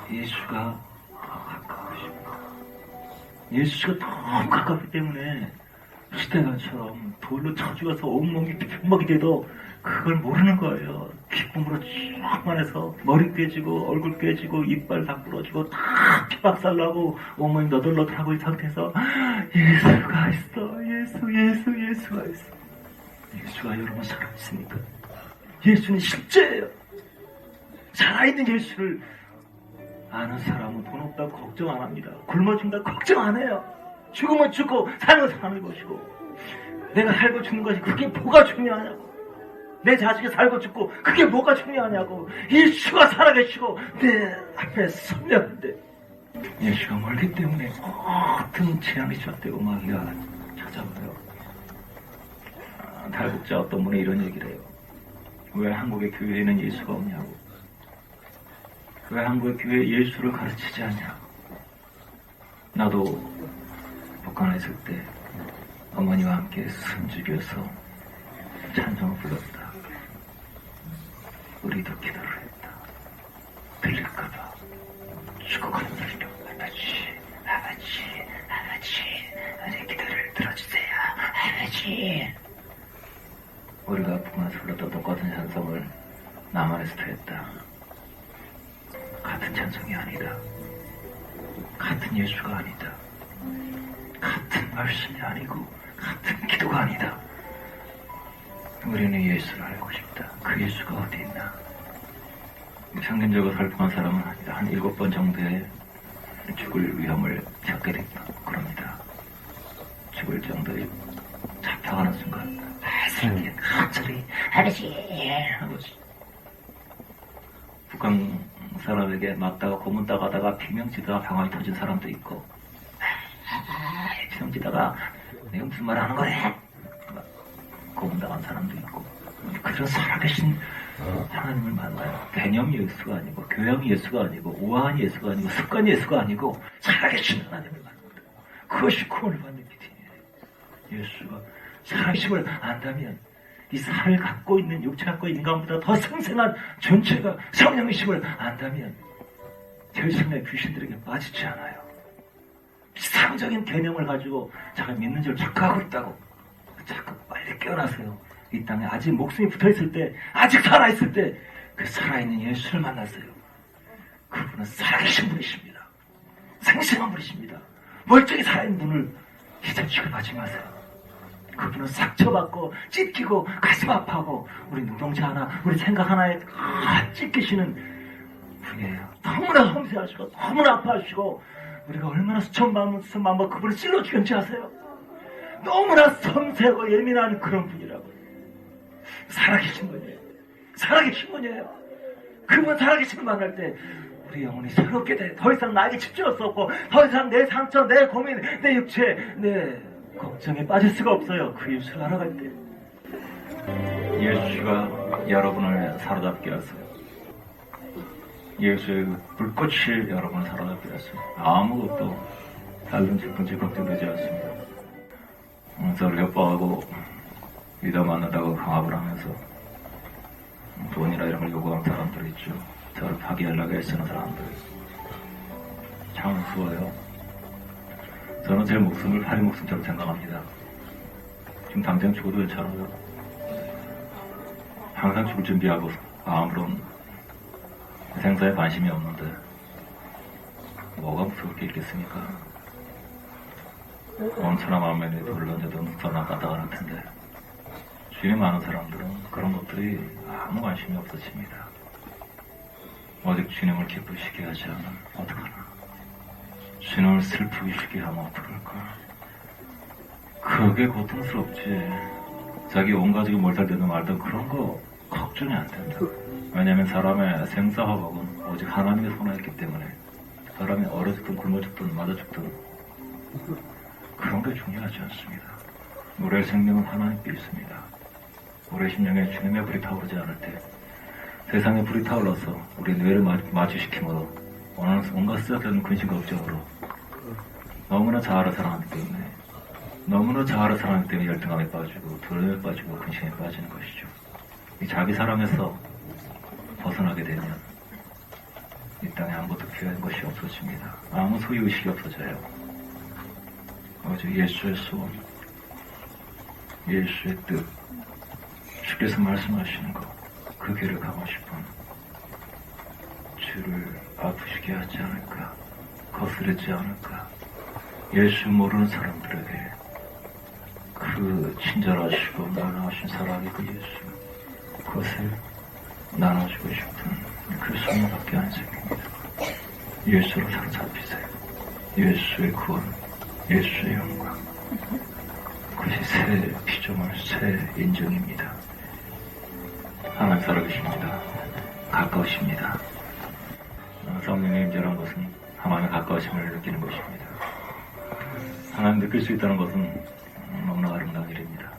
예수가 더 가까우십니다. 예수가 더 가깝기 때문에 시대가처럼 돌로 쳐 죽어서 온몸이 병먹이 돼도 그걸 모르는 거예요. 기쁨으로 충만해서 머리 깨지고 얼굴 깨지고 이빨 다 부러지고 다 피박살나고 온몸이 너덜너덜하고 이 상태에서 예수가 있어. 예수가 있어. 예수가 여러분 살아있습니까? 예수는 실제예요. 살아있는 예수를 아는 사람은 돈 없다고 걱정 안 합니다. 굶어 죽는다고 걱정 안 해요. 죽으면 죽고 사는 건 사는 것이고, 내가 살고 죽는 것이 그게 뭐가 중요하냐고, 내 자식이 살고 죽고 그게 뭐가 중요하냐고. 예수가 살아계시고 내 앞에 선명한데 예수가 멀기 때문에 모든 재앙이 저때고 마귀가 찾아와요. 탈북자 어떤 분이 이런 얘기를 해요. 왜 한국의 교회에는 예수가 없냐고, 왜 한국의 교회에 예수를 가르치지 않냐고. 나도 북한에 있을 때 어머니와 함께 숨죽여서 찬송을 불렀다. 우리도 기도를 했다. 들릴까봐 죽어가는 소리로 아버지 우리 기도를 들어주세요. 아버지. 우리가 북한에서 불렀던 똑같은 찬송을 남한에서도 했다. 같은 찬송이 아니다. 같은 예수가 아니다. 같은 말씀이 아니고 같은 기도가 아니다. 우리는 예수를 알고 싶다. 그 예수가 어디 있나? 평균적으로 살펴본 사람은 한 7번 정도의 죽을 위험을 겪게 됐다. 그럽니다. 죽을 정도에 잡혀가는 순간 아슬하게 갑자기 아버지 하고지. 북한 사람에게 맞다가 고문당하다가 비명치다가 방황이 터진 사람도 있고, 비명치다가 내가 무슨 말 하는 거래? 고문당한 사람도 있고. 그런 살아계신 하나님을 만나요. 개념 예수가 아니고, 교양 예수가 아니고, 우아한 예수가 아니고, 습관 예수가 아니고, 살아계신 하나님을 만납니다. 그것이 구원을 받는 길이에요. 예수가 살아계심을 안다면 이 살을 갖고 있는, 육체 갖고 있는 것보다 더 생생한 전체가 성령이심을 안다면 결심의 귀신들에게 빠지지 않아요. 이상적인 개념을 가지고 자가 믿는 줄 착각하고 있다고. 자꾸 빨리 깨어나세요. 이 땅에 아직 목숨이 붙어있을 때, 아직 살아있을 때 그 살아있는 예수를 만났어요. 그분은 살아계신 분이십니다. 생생한 분이십니다. 멀쩡히 살아있는 분을 이제 취급하지 마세요. 그분은 상처받고 찢기고 가슴 아파하고 우리 눈동자 하나, 우리 생각 하나에 찢기시는 분이에요. 너무나 섬세하시고 너무나 아파하시고, 우리가 얼마나 수천 번 그분을 찔러 죽였는지 아세요? 너무나 섬세하고 예민한 그런 분이라고요. 살아계신 분이에요. 살아계신 분이에요. 그분 살아계신 분 만날 때 우리 영혼이 새롭게 돼. 더 이상 나에게 집중할 수 없고, 더 이상 내 상처, 내 고민, 내 육체, 내 걱정에 빠질 수가 없어요. 그 예수를 알아갈 때. 예수가 여러분을 사로잡게 하세요. 예수의 불꽃이 여러분을 사로잡게 하세요. 아무것도 다른 직분지 걱정되지 않습니다. 저를 협박하고 믿어 만나다고 강압을 하면서 돈이나 이런 걸 요구하는 사람들이 있죠. 저를 파괴하려고 애쓰는 사람들. 참 우스워요. 저는 제 목숨을 파리 목숨처럼 생각합니다. 지금 당장 죽어도 괜찮아요. 항상 죽을 준비하고 아무런 생사에 관심이 없는데 뭐가 무서울 게 있겠습니까? 원천한 마음에 돌을 던져도 묵선한 까다가 날 텐데, 주님 아는 사람들은 그런 것들이 아무 관심이 없어집니다. 오직 주님을 기쁘시게 하지 않으면 어떡하나? 주님을 슬프게 하면 어떡할까? 그게 고통스럽지. 자기 온 가족이 몰살되든 말든 그런 거 걱정이 안 된다. 왜냐하면 사람의 생사화복은 오직 하나님의 손에 있기 때문에, 사람이 얼어 죽든 굶어 죽든 맞아 죽든 그런 게 중요하지 않습니다. 우리의 생명은 하나님께 있습니다. 우리의 심령에 주님의 불이 타오르지 않을 때 세상에 불이 타올라서 우리 뇌를 마취시키므로 온갖 쓰잘데없는 근심 걱정으로 너무나 자아를 사랑하기 때문에 열등감에 빠지고 두려움에 빠지고 근심에 빠지는 것이죠. 이 자기 사랑에서 벗어나게 되면 이 땅에 아무것도 필요한 것이 없어집니다. 아무 소유의식이 없어져요. 오직 예수의 소원, 예수의 뜻, 주께서 말씀하시는 것, 그 길을 가고 싶은 주를 아프시게 하지 않을까, 거스르지 않을까. 예수 모르는 사람들에게 그 친절하시고 나눠하신 사랑의 그 예수, 그것을 나눠주고 싶은 그 소망밖에 안 생깁니다. 예수로 사로잡히세요. 예수의 구원, 예수의 영광, 그것이 새 피조물, 새 인정입니다. 하나님 살아계십니다. 가까우십니다. 성령의 임재라는 것은 하나님의 가까우심을 느끼는 것입니다. 하나님 느낄 수 있다는 것은 너무나 아름다운 일입니다.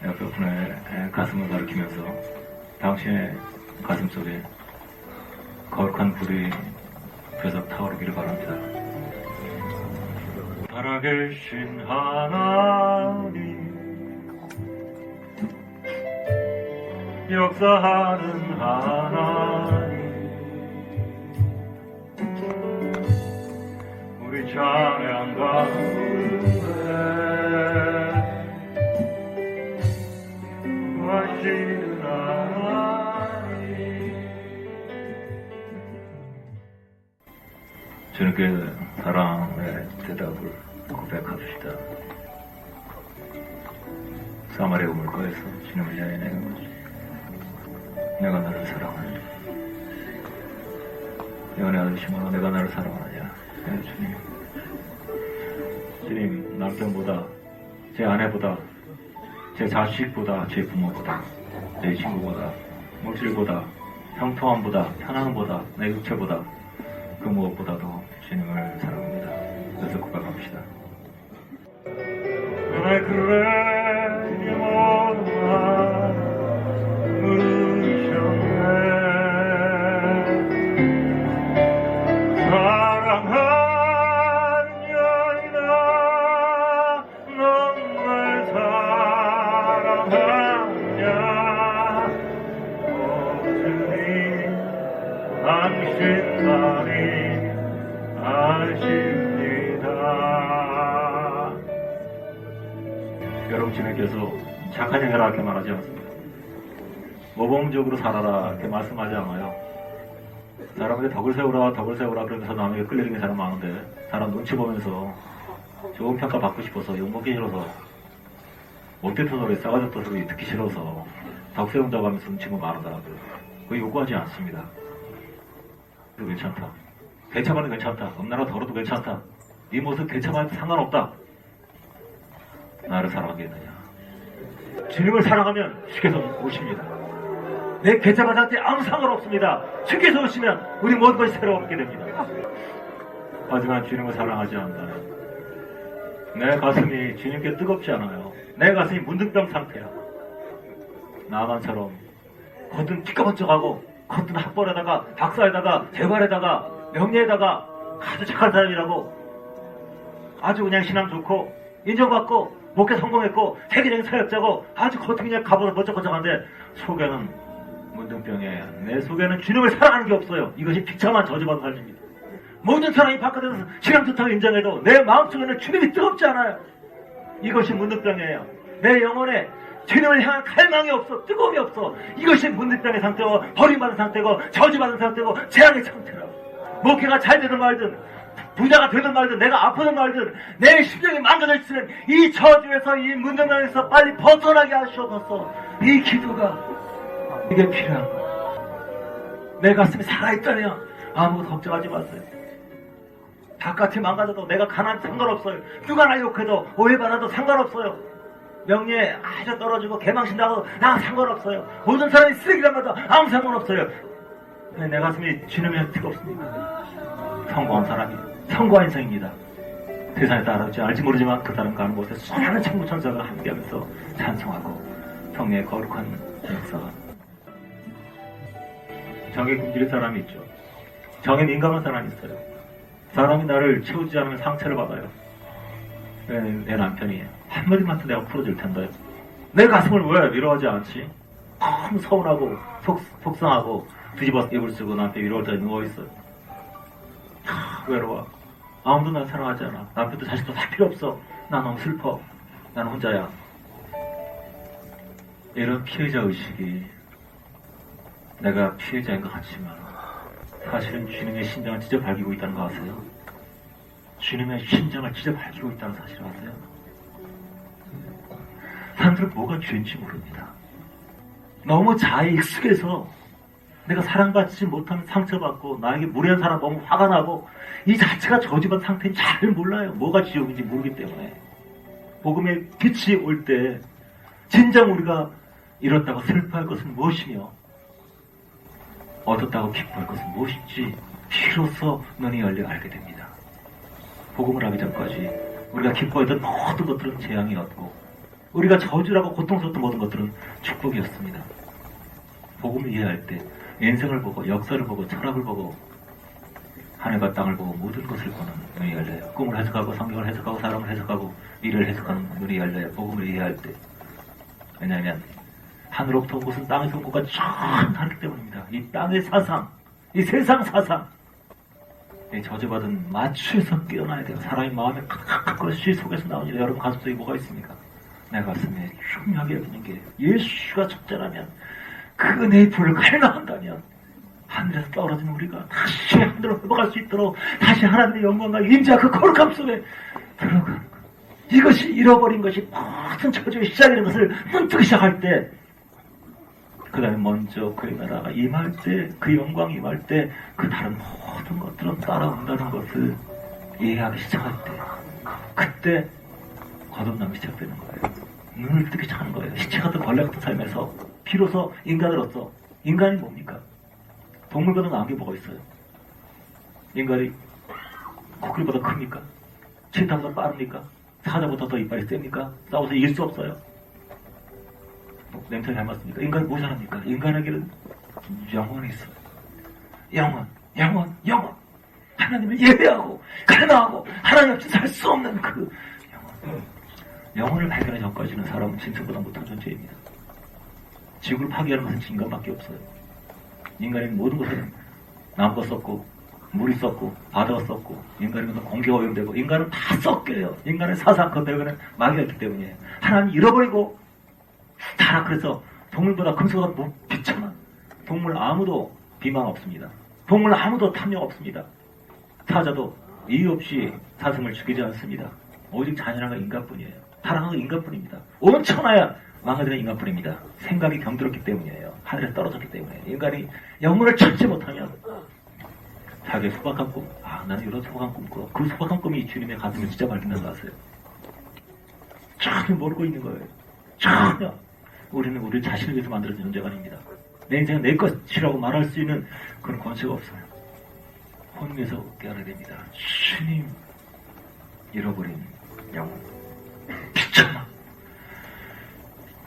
옆에 분의 가슴을 가리키면서 당신의 가슴 속에 거룩한 불이 계속 타오르기를 바랍니다. 살아계신 하나님, 역사하는 하나님, 우리 찬양 가운데 하시는 하나님. 주님께 사랑의 대답을 고백합시다. 사마리아 우물가에서 주님을 향해 내가 나를 사랑하느냐, 연애 아저씨마로 내가 나를 사랑하느냐. 네, 주님, 남편보다, 제 아내보다, 제 자식보다, 제 부모보다, 제 친구보다, 물질보다, 형통함보다, 편안함보다, 내 육체보다, 그 무엇보다도 주님을 사랑합니다. 그래서 고백합시다. 그래 이 모든 물으셨네. 사랑하는 여인아, 넌 날 사랑하냐. 오직 당신만이 아십니다. 여러분, 주님께서 착한 행위라 이렇게 말하지 않습니다. 모범적으로 살아라 이렇게 말씀하지 않아요. 사람에게 덕을 세우라 그러면서 남에게 끌리는 게 사람 많은데, 사람 눈치 보면서 좋은 평가 받고 싶어서, 욕먹기 싫어서, 못됐던 소리, 싸가졌던 소리 듣기 싫어서 덕 세운다고 하면서 눈치 보면 말하더라고요. 그거 요구하지 않습니다. 그거 괜찮다. 개차반은 괜찮다. 엄나라 더러도 괜찮다. 네 모습 개차반도 상관없다. 나를 사랑하겠느냐. 주님을 사랑하면 주께서 오십니다. 내 개차반 상태 아무 상관없습니다. 주께서 오시면 우리 모든 것이 새로워지게 됩니다. 하지만 주님을 사랑하지 않는다면 내 가슴이 주님께 뜨겁지 않아요. 내 가슴이 문득병 상태야. 나만처럼 겉은 찌꺼번쩍하고 겉은 학벌에다가 박사에다가 재활에다가 명예에다가 아주 착한 사람이라고, 아주 그냥 신앙 좋고 인정받고 목회 성공했고 세계적인 사역자고 아주 겉은 그냥 가보다 번쩍번쩍한데 속에는 문둥병에, 내 속에는 주님을 사랑하는 게 없어요. 이것이 비참한 저주받은 삶입니다. 모든 사람이 바깥에서 신앙 좋다고 인정해도 내 마음속에는 주님이 뜨겁지 않아요. 이것이 문둥병이에요. 내 영혼에 주님을 향한 갈망이 없어, 뜨거움이 없어. 이것이 문둥병의 상태고 버림받은 상태고 저주받은 상태고 재앙의 상태라고. 목회가 잘 되든 말든, 부자가 되든 말든, 내가 아프든 말든, 내 심령이 망가져 있으면 이 저주에서, 이 문둥병에서 빨리 벗어나게 하시옵소서. 이 기도가 이게 필요한 거야. 내 가슴이 살아있다면 아무것도 걱정하지 마세요. 바깥이 망가져도, 내가 가난해도 상관없어요. 누가 나 욕해도 오해받아도 상관없어요. 명예에 아주 떨어지고 개망신다고 나 상관없어요. 모든 사람이 쓰레기란 말도 아무 상관없어요. 내 가슴이 주님의 뜨겁습니다. 성공한 사람이, 성공한 인생입니다. 세상에 따라오지 알지 모르지만 그 다른 가는 곳에 수많은 천부 천사가 함께하면서 찬송하고 성령의 거룩한 역사가. 정에 굶주린 사람이 있죠. 정에 민감한 사람이 있어요. 사람이 나를 채우지 않으면 상처를 받아요. 내 남편이 한마디만 더 내가 풀어줄 텐데 내 가슴을 왜 위로하지 않지? 너무 서운하고 속상하고 뒤집어서 이불 쓰고 나한테 위로할 때 누워있어요. 외로워. 아무도 날 사랑하지 않아. 남편도 자식도 다 필요 없어. 나 너무 슬퍼. 나는 혼자야. 이런 피해자 의식이 내가 피해자인 것 같지만 사실은 주님의 심장을 찢어 밝히고 있다는 거 아세요? 주님의 심장을 찢어 밝히고 있다는 사실을 아세요? 사람들은 뭐가 죄인지 모릅니다. 너무 자아에 익숙해서 내가 사랑받지 못하면 상처받고 나에게 무례한 사람 보면 화가 나고 이 자체가 저주받은 상태는 잘 몰라요. 뭐가 지옥인지 모르기 때문에. 복음의 빛이 올 때 진정 우리가 잃었다고 슬퍼할 것은 무엇이며 얻었다고 기뻐할 것은 무엇인지 비로소 눈이 열려 알게 됩니다. 복음을 하기 전까지 우리가 기뻐했던 모든 것들은 재앙이었고 우리가 저주라고 고통스러웠던 모든 것들은 축복이었습니다. 복음을 이해할 때 인생을 보고 역사를 보고 철학을 보고 하늘과 땅을 보고 모든 것을 보는 눈이 열려요. 꿈을 해석하고 성경을 해석하고 사람을 해석하고 일을 해석하는 눈이 열려요. 복음을 이해할 때. 왜냐하면 하늘로부터 온 것은 땅에서 온 것과 전 다르기 때문입니다. 이 땅의 사상, 이 세상 사상, 이 저주받은 마취에서 깨어나야 돼요. 사람의 마음에 칵칵 것이 속에서 나오니 여러분 가슴속에 뭐가 있습니까? 내 가슴에 흉하게 여기는 게 예수가 적절하면 그 은혜의 불을 갈망한다면 하늘에서 떨어진 우리가 다시 하늘로 회복할 수 있도록 다시 하나님의 영광과 임재와 그 거룩함 속에 들어가는 것. 이것이 잃어버린 것이 모든 저주의 시작이라는 것을 눈뜨기 시작할 때 그 다음에 먼저 그의 나라가 임할 때 그 영광이 임할 때 그 다른 모든 것들은 따라온다는 것을 이해하기 시작할 때 그때 거듭남이 시작되는 거예요. 눈을 뜨기 시작하는 거예요. 시체 같은 벌레 같은 삶에서 비로소 인간으로서 인간이 뭡니까? 동물보다 나은 게 뭐가 있어요? 인간이 코끼리보다 큽니까? 치타보다 빠릅니까? 사자보다 더 이빨이 셉니까? 싸워서 이길 수 없어요. 냄새 잘 맞습니까? 인간이 뭐 잘합니까? 인간에게는 영혼이 있어요. 영혼. 하나님을 예배하고 갈망하고 하나님 없이 살 수 없는 그 영혼. 영혼을 발견하기 전까지는 사람은 짐승보다 못한 존재입니다. 지구를 파괴하는 것은 인간밖에 없어요. 인간의 모든 것은 나무가 썩고 물이 썩고 바다가 썩고 인간은 공기가 오염되고 인간은 다 썩겨요. 인간의 사상 그 배경에는 마귀가 있기 때문이에요. 하나님 잃어버리고 타락해서 동물보다 금수보다 못 비참한 동물 아무도 비방 없습니다. 동물 아무도 탐욕 없습니다. 사자도 이유 없이 사슴을 죽이지 않습니다. 오직 잔인한 인간뿐이에요. 타락한 건 인간뿐입니다. 온 천하야 망가지는 인간뿐입니다. 생각이 병들었기 때문이에요. 하늘에서 떨어졌기 때문에. 인간이 영혼을 찾지 못하면 자기의 소박한 꿈, 나는 이런 소박한 꿈 꿔. 그 소박한 꿈이 주님의 가슴을 진짜 밝힌다는 거 아세요? 전혀 모르고 있는 거예요. 전혀. 우리는 우리 자신을 위해서 만들어진 존재가 아닙니다. 내 인생은 내 것이라고 말할 수 있는 그런 권세가 없어요. 혼미에서 깨어나야 됩니다. 주님 잃어버린 영혼. 비참한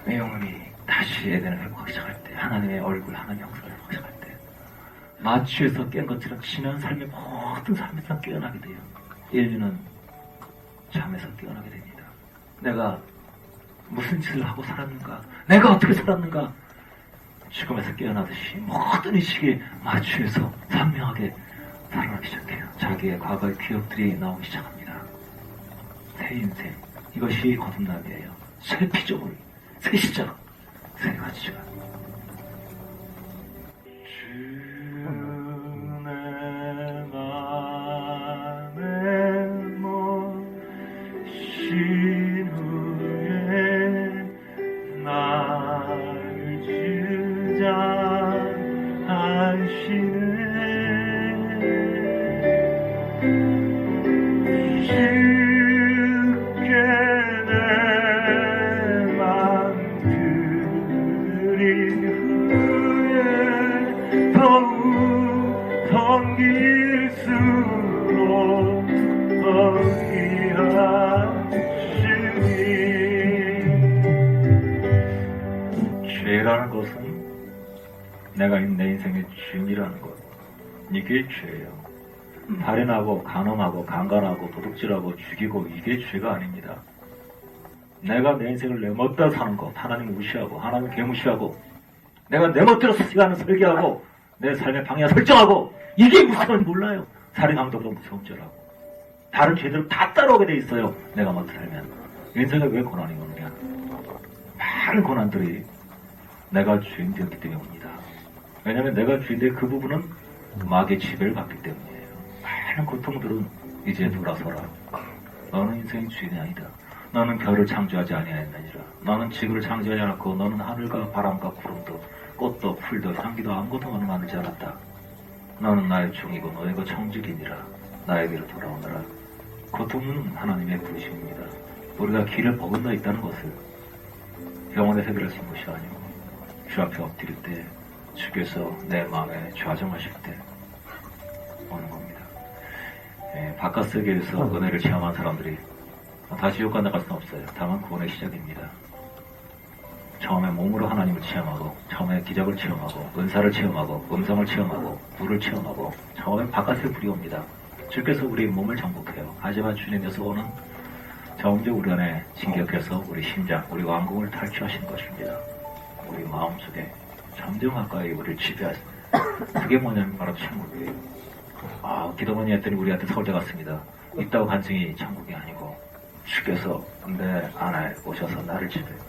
내 영혼이 다시 에덴을 회복하기 시작할 때 하나님의 얼굴, 하나님의 형상을 회복하기 시작할 때 마취에서 깬 것처럼 지난 삶의 모든 삶에서 깨어나게 돼요. 인류는 잠에서 깨어나게 됩니다. 내가 무슨 짓을 하고 살았는가? 내가 어떻게 살았는가? 죽음에서 깨어나듯이 모든 의식이 마취해서 선명하게 살아나기 시작해요. 자기의 과거의 기억들이 나오기 시작합니다. 새 인생, 이것이 거듭남이에요. 새 피조물, 새 시작, 새 가치가. 섬길수록 더 귀한 내가 내 인생의 주인이라는 것, 이게 죄예요. 살인하고 간음하고 강간하고 도둑질하고 죽이고 이게 죄가 아닙니다. 내가 내 인생을 내 멋대로 사는 것, 하나님 무시하고 하나님 개무시하고 내가 내 멋대로 시간을 설계하고 내 삶의 방향 설정하고 이게 무서운 몰라요. 살인하면 더 무서운 죄라고. 다른 죄들은 다 따라오게 돼 있어요. 내가 멋대로 살면. 인생에 왜 고난이 오느냐. 많은 고난들이 내가 주인 되었기 때문에 옵니다. 왜냐하면 내가 주인데 그 부분은 마귀의 지배를 받기 때문이에요. 많은 고통들은 이제 돌아서라. 너는 인생의 주인이 아니다. 너는 별을 창조하지 아니하였느니라. 너는 지구를 창조하지 않았고 너는 하늘과 바람과 구름도 꽃도 풀도 향기도 아무것도 너는 만들지 않았다. 너는 나의 종이고 너희가 청직이니라. 나에게로 돌아오너라. 고통은 하나님의 부르심입니다. 우리가 길을 버건너 있다는 것을 병원에서 해결할 수 있는 것이 아니고 주 앞에 엎드릴 때 주께서 내 마음에 좌정하실 때 오는 겁니다. 바깥 세계에서 은혜를 체험한 사람들이 다시 지옥 간다 갈 수는 없어요. 다만 구원의 시작입니다. 처음에 몸으로 하나님을 체험하고 처음에 기적을 체험하고 은사를 체험하고 음성을 체험하고 불을 체험하고 처음에 바깥에 불이 옵니다. 주께서 우리 몸을 정복해요. 하지만 주님께서 오는 정적 우리 안에 진격해서 우리 심장, 우리 왕궁을 탈취하시는 것입니다. 우리 마음속에 점점 가까이 우리를 지배하시는 그게 뭐냐면 바로 천국이에요. 기도문이 했더니 우리한테 서울대 갔습니다. 있다고 간증이 천국이 아니고 주께서 내 안에 오셔서 나를 지배해요.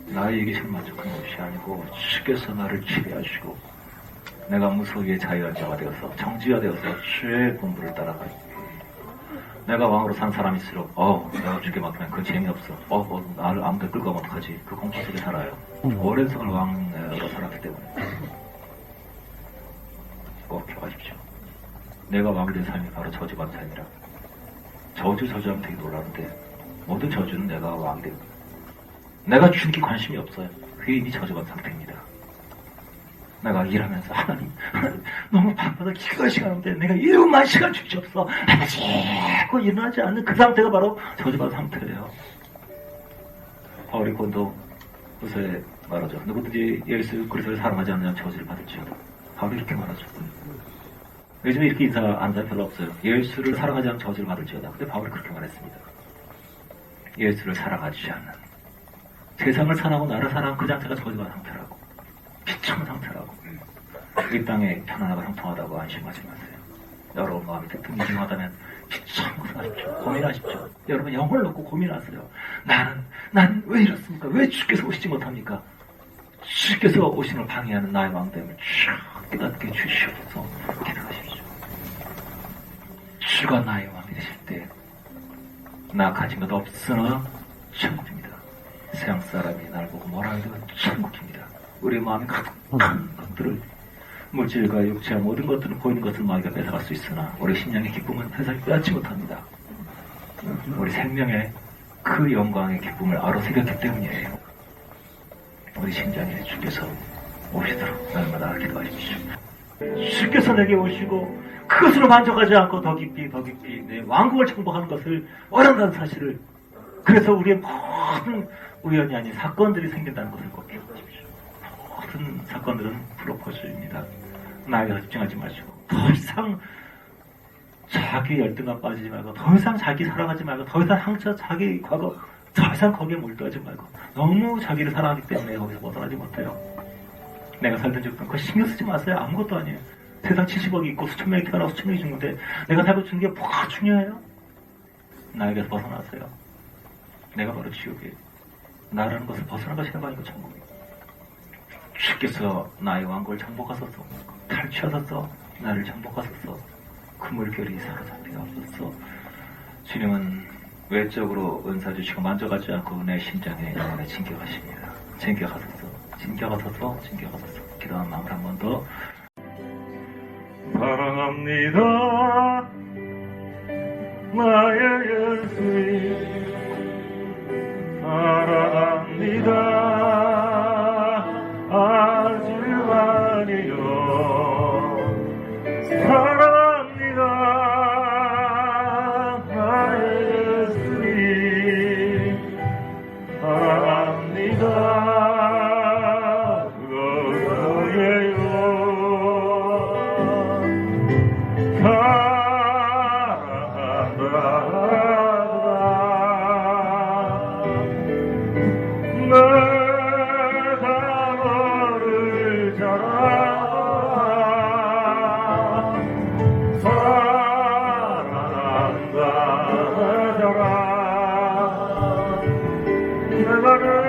나의 이기심 만족한 것이 아니고 주께서 나를 지배하시고 내가 무소유의 자유한 자가 되어서 정지가 되어서 주의 본부를 따라가요. 내가 왕으로 산 사람일수록 내가 주께 맡기면 그건 재미없어. 나를 아무데 끌고 가면 어떡하지. 그 공포 속에 살아요. 오랜 세월 왕으로 살았기 때문에 꼭 기억하십시오. 내가 왕이 된 삶이 바로 저주받은 삶이라. 저주하면 되게 놀라는데 모든 저주는 내가 왕이 되고 내가 주는 게 관심이 없어요. 그게 이미 저주받은 상태입니다. 내가 일하면서 하나님 너무 바빠서 기가 시간인데 내가 1분만 시간 주시옵소서 자꾸 일어나지 않는 그 상태가 바로 저주받은 상태예요. 바울이 본도 후서에 말하죠. 누구든지 예수 그리스도를 사랑하지 않는 저주를 받을지어다. 바울이 이렇게 말하죠. 요즘에 이렇게 인사하는 사람 별로 없어요. 예수를 사랑하지 않는 저주를 받을지어다. 근데 바울이 그렇게 말했습니다. 예수를 사랑하지 않는 세상을 사랑하고 나를 사랑하는 그 자체가 저주받은 상태라고. 비참한 상태라고. 이 땅에 편안하고 형통하다고 안심하지 마세요. 여러분 마음이 뜨뜻미지하다면 비참하고 하십시오. 고민하십시오. 여러분 영혼을 놓고 고민하세요. 나는 왜 이렇습니까? 왜 주께서 오시지 못합니까? 주께서 오시는 걸 방해하는 나의 마음됨을 쭉 깨닫게 주시옵소서. 기도하십시오. 주가 나의 왕이 되실 때 나 가진 것 없으나 천국입니다. 세상 사람이 날 보고 뭐라 해도 천국입니다. 우리 마음이 가득한 것들을 물질과 육체와 모든 것들은 보이는 것을 마귀가 뺏어갈 수 있으나 우리 심령의 기쁨은 세상이 빼앗지 못합니다. 우리 생명의 그 영광의 기쁨을 알아새겼기 때문이에요. 우리 심장에 주께서 오시도록 날마다 기도하십시오. 주께서 내게 오시고 그것으로 만족하지 않고 더 깊이 내 왕국을 정복하는 것을 원한다는 사실을, 그래서 우리의 모든 우연이 아닌 사건들이 생긴다는 것을 꼭 기억하십시오. 모든 사건들은 프로포즈입니다. 나에게 집중하지 마시고 더 이상 자기 열등감 빠지지 말고 더 이상 자기 사랑하지 말고 더 이상 자기 과거 더 이상 거기에 몰두하지 말고, 너무 자기를 사랑하기 때문에 거기서 벗어나지 못해요. 내가 살던 적도 그거 신경 쓰지 마세요. 아무것도 아니에요. 세상 70억이 있고 수천 명이 태어나고 수천 명이 죽는데 내가 살고 죽는 게 뭐가 중요해요? 나에게서 벗어나세요. 내가 바로 지옥이에요. 나라는 것을 벗어난 것이 아니고 천국이에요. 주께서 나의 왕국을 정복하소서, 탈취하소서, 나를 정복하소서, 그 물결이 사로잡히게 하소서. 주님은 외적으로 은사 주시고 만족하지 않고 내 심장에 영원에 진격하십니다. 진격하소서, 진격하소서, 진격하소서. 기도한 마음을 한 번 더. 사랑합니다. 나의 예수님 사랑합니다. 아주 많이요 사랑합니다. 나의 예수님 사랑합니다. 그것도 내 말을